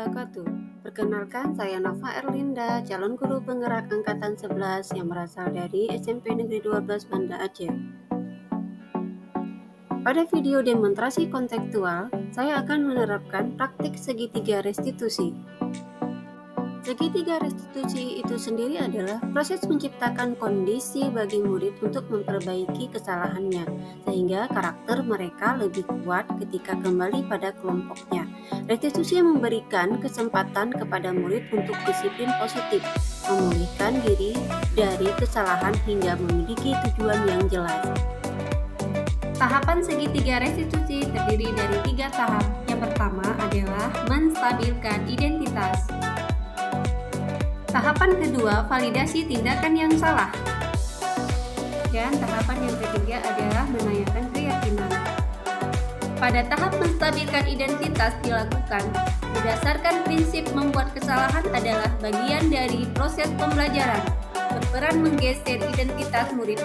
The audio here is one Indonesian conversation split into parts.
wabarakatuh. Perkenalkan, saya Nova Erlinda, calon guru penggerak angkatan 11 yang berasal dari SMP Negeri 12 Banda Aceh. Pada video demonstrasi kontekstual, saya akan menerapkan praktik segitiga restitusi. Segitiga restitusi itu sendiri adalah proses menciptakan kondisi bagi murid untuk memperbaiki kesalahannya, sehingga karakter mereka lebih kuat ketika kembali pada kelompoknya. Restitusi memberikan kesempatan kepada murid untuk disiplin positif, memulihkan diri dari kesalahan hingga memiliki tujuan yang jelas. Tahapan segitiga restitusi terdiri dari 3 tahap. Yang pertama adalah menstabilkan identitas. Tahapan kedua, validasi tindakan yang salah. Dan tahapan yang ketiga adalah menanyakan keyakinan. Pada tahap menstabilkan identitas dilakukan berdasarkan prinsip membuat kesalahan adalah bagian dari proses pembelajaran, berperan menggeser identitas murid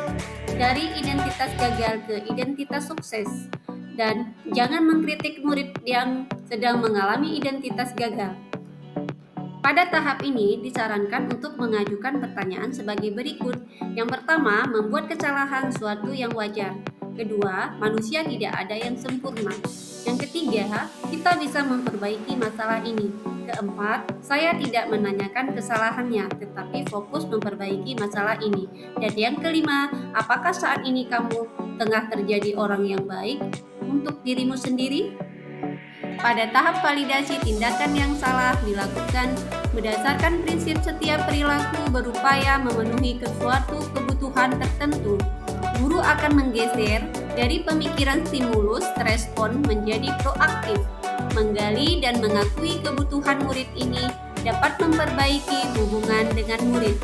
dari identitas gagal ke identitas sukses, dan jangan mengkritik murid yang sedang mengalami identitas gagal. Pada tahap ini disarankan untuk mengajukan pertanyaan sebagai berikut. Yang pertama, membuat kesalahan suatu yang wajar. Kedua, manusia tidak ada yang sempurna. Yang ketiga, kita bisa memperbaiki masalah ini. Keempat, saya tidak menanyakan kesalahannya, tetapi fokus memperbaiki masalah ini. Dan yang kelima, apakah saat ini kamu tengah terjadi orang yang baik untuk dirimu sendiri? Pada tahap validasi tindakan yang salah dilakukan berdasarkan prinsip setiap perilaku berupaya memenuhi suatu kebutuhan tertentu. Guru akan menggeser dari pemikiran stimulus respon menjadi proaktif, menggali dan mengakui kebutuhan murid ini dapat memperbaiki hubungan dengan murid.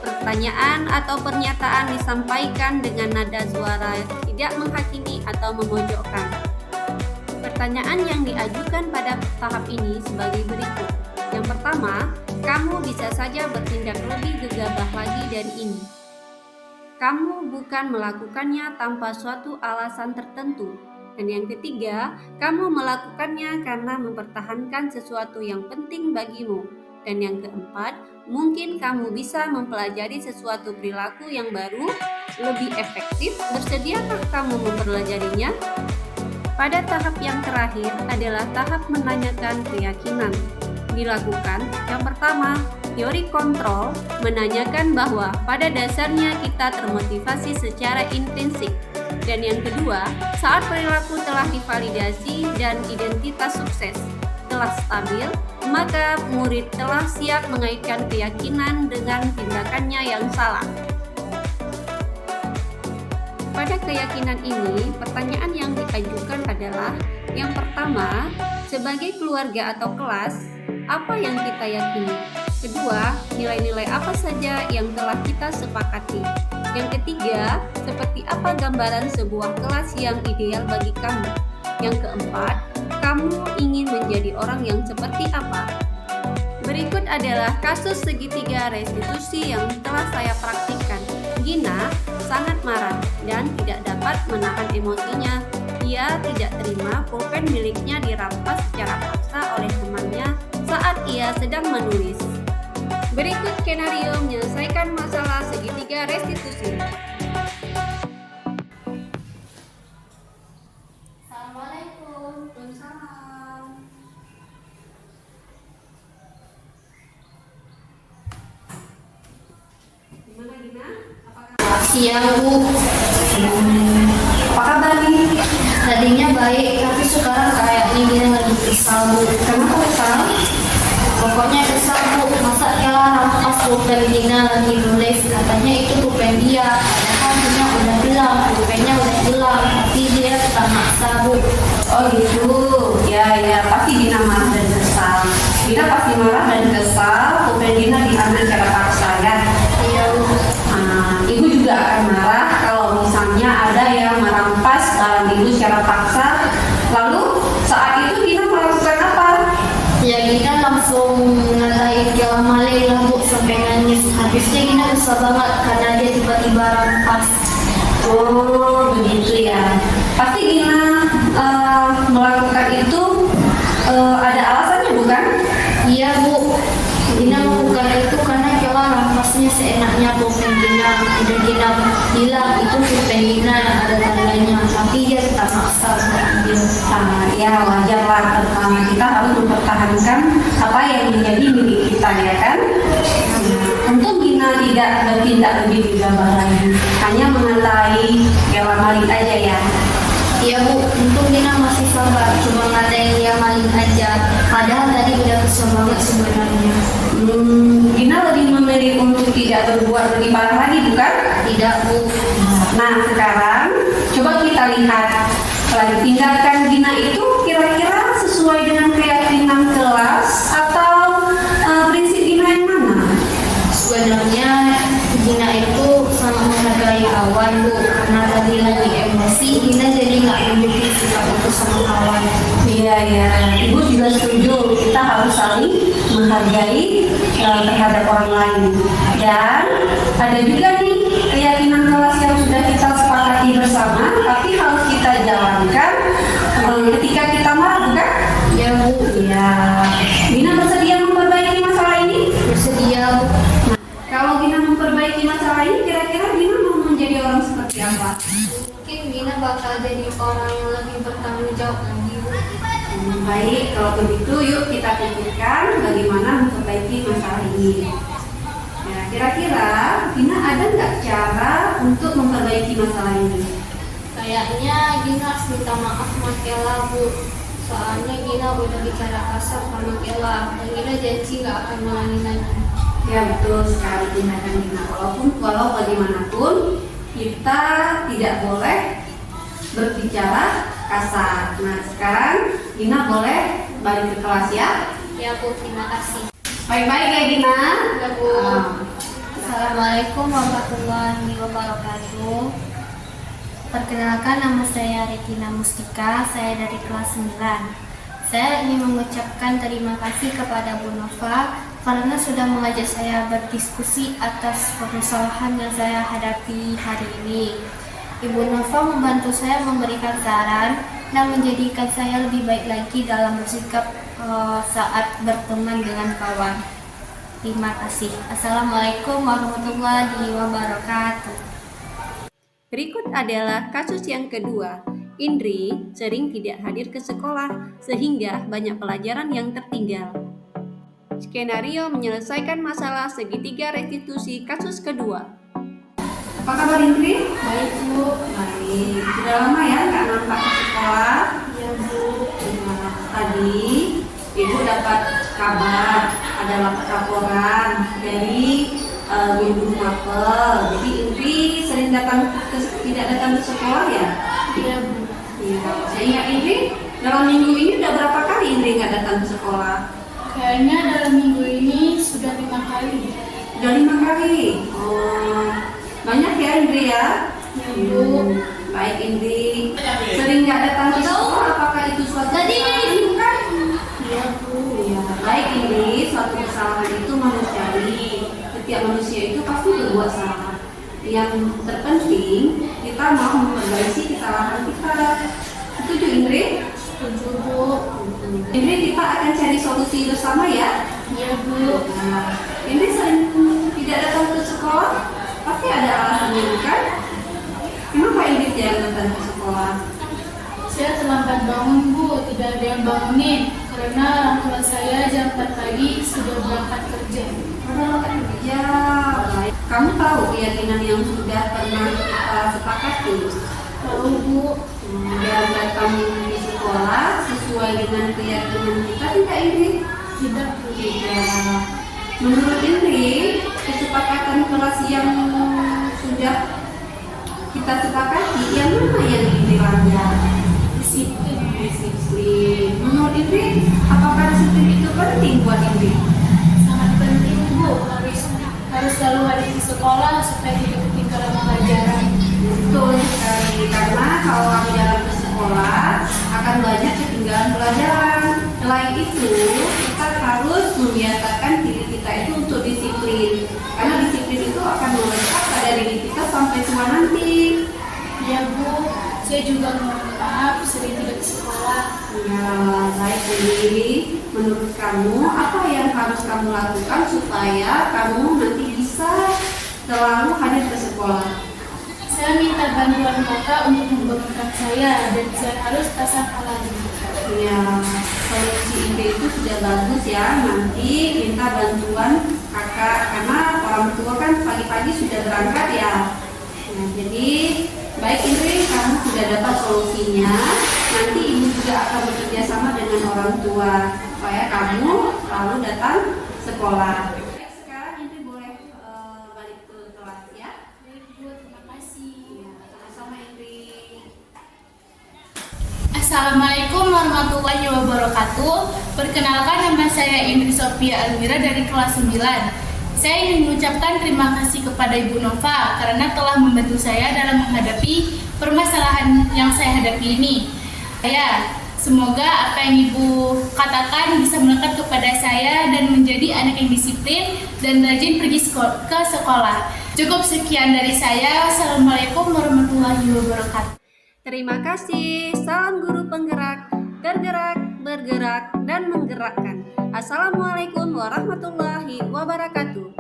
Pertanyaan atau pernyataan disampaikan dengan nada suara tidak menghakimi atau memojokkan. Pertanyaan yang diajukan pada tahap ini sebagai berikut. Yang pertama, kamu bisa saja bertindak lebih gegabah lagi dari ini. Kamu bukan melakukannya tanpa suatu alasan tertentu. Dan yang ketiga, kamu melakukannya karena mempertahankan sesuatu yang penting bagimu. Dan yang keempat, mungkin kamu bisa mempelajari sesuatu perilaku yang baru, lebih efektif. Bersediakah kamu mempelajarinya? Pada tahap yang terakhir adalah tahap menanyakan keyakinan. Dilakukan yang pertama, teori kontrol menanyakan bahwa pada dasarnya kita termotivasi secara intrinsik. Dan yang kedua, saat perilaku telah divalidasi dan identitas sukses telah stabil, maka murid telah siap mengaitkan keyakinan dengan tindakannya yang salah. Pada keyakinan ini, pertanyaan yang diajukan adalah yang pertama, sebagai keluarga atau kelas, apa yang kita yakini? Kedua, nilai-nilai apa saja yang telah kita sepakati? Yang ketiga, seperti apa gambaran sebuah kelas yang ideal bagi kamu? Yang keempat, kamu ingin menjadi orang yang seperti apa? Berikut adalah kasus segitiga restitusi yang telah saya praktikkan. Gina sangat marah dan tidak dapat menahan emosinya. Ia tidak terima pulpen miliknya dirampas secara paksa oleh temannya saat ia sedang menulis. Berikut skenario menyelesaikan masalah segitiga restitusi. Assalamualaikum. Waalaikumsalam. Gimana Gina? Siang Bu, Apa kabar nih? tadinya baik tapi sekarang kayaknya dia lagi kesal Bu. Kenapa kesal? Pokoknya kesal Bu, masa dia rampas pulpen Dina lagi nulis, katanya itu pulpen dia. Padahal Dina udah bilang, pulpennya udah hilang, tapi dia tetap maksa Bu. Oh gitu, ya pasti Dina marah dan kesal. Dina pasti marah dan kesal, pulpen Dina diambil secara paksa ya. Iya Bu. Ibu juga akan marah kalau misalnya ada yang merampas barang ibu secara paksa. Lalu saat itu Dina melakukan apa? Ya Dina langsung ngatain dia malai lah Bu, sampai nangis. Habisnya Dina kesal banget karena dia tiba-tiba rampas. Oh begitu ya. Pasti Dina melakukan itu ada alasannya bukan? Gina melakukan itu karena Kela rampasnya seenaknya pulpen Gina. Dan Gina bilang itu pulpen Gina yang ada tandanya, tapi dia tetap maksa mengambil. Ya wajarlah, terutama kita harus mempertahankan apa yang menjadi milik kita, ya kan? Untung Gina tidak bertindak lebih gegabah lagi, hanya mengenai Kela maling aja ya. Iya Bu, untung Gina masih sabar, cuma ngatain dia maling aja. Padahal tadi udah kesel banget sebenarnya. Gina lebih memilih untuk tidak berbuat lebih parah lagi, bukan? Tidak Bu. Nah sekarang coba kita lihat lagi tindakan Gina itu kira-kira sesuai dengan keyakinan kelas atau prinsip Gina yang mana? Sebenarnya Gina itu sangat menghargai kawan Bu, karena tadi lagi emosi Gina jadi nggak memiliki sikap itu sama kawan. Iya ya, Ibu juga setuju kita harus saling menghargai terhadap orang lain. Dan ada juga nih keyakinan kelas yang sudah kita sepakati bersama, tapi harus kita jalankan ketika kita marah, bukan? Ya Bu. Iya. Gina bersedia memperbaiki masalah ini? Bersedia Bu. Kalau Gina memperbaiki masalah ini, kira-kira Gina mau menjadi orang seperti apa? Mungkin Gina bakal jadi orang yang lebih bertanggung jawab lagi Bu. Baik, kalau begitu yuk kita pikirkan bagaimana memperbaiki masalah ini. Ya, kira-kira Gina ada nggak cara untuk memperbaiki masalah ini? Kayaknya Gina harus minta maaf sama Kela Bu. Soalnya Gina udah bicara kasar sama Kela dan Gina janji nggak akan ngulangi lagi. Ya betul sekali tindakan Gina. Walau bagaimanapun kita tidak boleh berbicara kasar. Nah sekarang Gina boleh balik ke kelas ya. Ya Bu, terima kasih. Baik-baik ya Gina. Ya Bu. Assalamualaikum warahmatullahi wabarakatuh. Perkenalkan, nama saya Regina Mustika, saya dari kelas 9. Saya ingin mengucapkan terima kasih kepada Bu Nova karena sudah mengajak saya berdiskusi atas permasalahan yang saya hadapi hari ini. Ibu Nova membantu saya memberikan saran dan menjadikan saya lebih baik lagi dalam bersikap saat berteman dengan kawan. Terima kasih. Assalamualaikum warahmatullahi wabarakatuh. Berikut adalah kasus yang kedua. Indri sering tidak hadir ke sekolah sehingga banyak pelajaran yang tertinggal. Skenario menyelesaikan masalah segitiga restitusi kasus kedua. Apa kabar Indri? Baik Bu. Baik. Sudah lama ya nggak nampak ke sekolah? Ya Bu. Nah, tadi Ibu dapat kabar ada laporan dari guru mapel. Jadi Indri sering tidak datang ke sekolah ya? Iya Bu. Iya. Saya ingat Indri dalam minggu ini udah berapa kali Indri nggak datang ke sekolah? Kayaknya dalam minggu ini sudah 5 kali. Udah 5 kali. Oh, banyak ya Indri ya? Ya Bu. Baik Indri. Sering nggak datang ke sekolah, apakah itu suatu kesalahan? Iya Bu. Iya. Baik Indri, suatu kesalahan itu manusiawi. Setiap manusia itu pasti berbuat salah. Yang terpenting kita mau memperbaiki kesalahan kita. Setuju Indri? Setuju Bu. Indri, kita akan cari solusi bersama ya. Iya Bu. Nah, Indri sering tidak datang ke sekolah, pasti ada alasannya bukan? Kenapa Indri tidak datang ke sekolah? Saya terlambat bangun Bu, tidak ada yang bangunin karena orang tua saya jam 4 pagi sudah berangkat kerja. Ya, baik. Kamu tahu keyakinan yang sudah pernah kita sepakati? Tahu Bu. Biar datang di sekolah sesuai dengan keyakinan kita, tidak Indri? Tidak Bu. Tidak. Menurut Indri, kesepakatan kelas yang sudah kita sepakati, yang mana yang Indri langgar? Disiplin. Disiplin. Menurut Indri, apakah disiplin itu penting buat Indri? Sangat penting Bu, harus selalu hadir di sekolah supaya tidak ketinggalan pelajaran. Betul sekali, karena kalau kamu jalan ke sekolah akan banyak ketinggalan pelajaran. Selain itu, kita harus membiasakan diri kita itu untuk disiplin, karena disiplin itu akan melekat pada diri kita sampai tua nanti. Ya Bu, Saya juga mohon maaf sering tidak ke sekolah. Ya, baik. Jadi, menurut kamu apa yang harus kamu lakukan supaya kamu nanti bisa selalu hadir ke sekolah? Saya minta bantuan kakak untuk membangunkan saya dan saya harus tasawuf lagi. Ya, solusi ide itu sudah bagus ya. Nanti minta bantuan kakak karena orang tua kan pagi-pagi sudah berangkat ya. Nah, jadi baik Indri, kamu sudah dapat solusinya. Nanti ibu juga akan bekerja sama dengan orang tua supaya kamu selalu datang sekolah. Baik, sekarang Indri boleh balik ke kelas ya. Baik Bu, terima kasih. Ya, sama-sama Indri. Assalamualaikum warahmatullahi wabarakatuh. Perkenalkan, nama saya Indri Sophia Almira dari kelas 9. Saya ingin mengucapkan terima kasih kepada Ibu Nova karena telah membantu saya dalam menghadapi permasalahan yang saya hadapi ini. Semoga apa yang Ibu katakan bisa melekat kepada saya dan menjadi anak yang disiplin dan rajin pergi ke sekolah. Cukup sekian dari saya. Wassalamualaikum warahmatullahi wabarakatuh. Terima kasih. Salam guru penggerak, tergerak, bergerak, dan menggerakkan. Assalamualaikum warahmatullahi wabarakatuh.